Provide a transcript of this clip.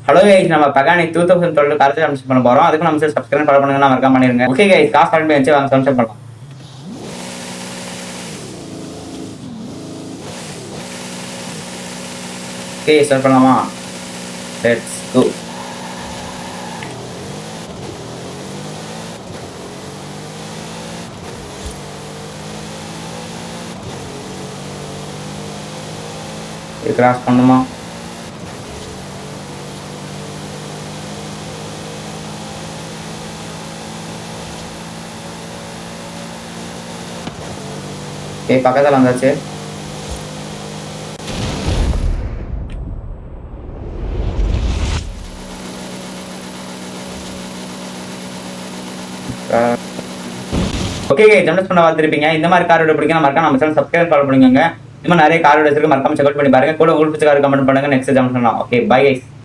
Hello guys, நம்ம Pagani 2012 college admission பண்ண போறோம். அதுக்கு நம்ம சப்ஸ்கிரைப் ஃபாலோ பண்ணுங்க, மறக்காம பண்ணிருங்க. ஓகே கைஸ், காசு கலந்து வச்சு வாங்க சப்ஸ்கிரைப் பண்ணலாம். ஓகே, ஸ்டார்ட் பண்ணலாமா? Let's go. இது கிராஸ் பண்ணுமா? பக்கத்தில் வந்தாச்சு. ஓகே, ஜம்னஸ் பண்ண பார்த்துருப்பீங்க. இந்த மாதிரி காரோட பிடிக்கும் மறக்காம நம்ம சேனல் சப்ஸ்கிரைப் ஃபாலோ பண்ணுங்க. இந்த மாதிரி நிறைய காரோட இருக்கு, மறக்காம செக் அவுட் பண்ணி பாருங்க. கூட உங்களுக்கு பிடிச்ச கார் கமெண்ட் பண்ணுங்க. நெக்ஸ்ட் ஜம்னஸ் பண்ணலாம். Okay, bye guys.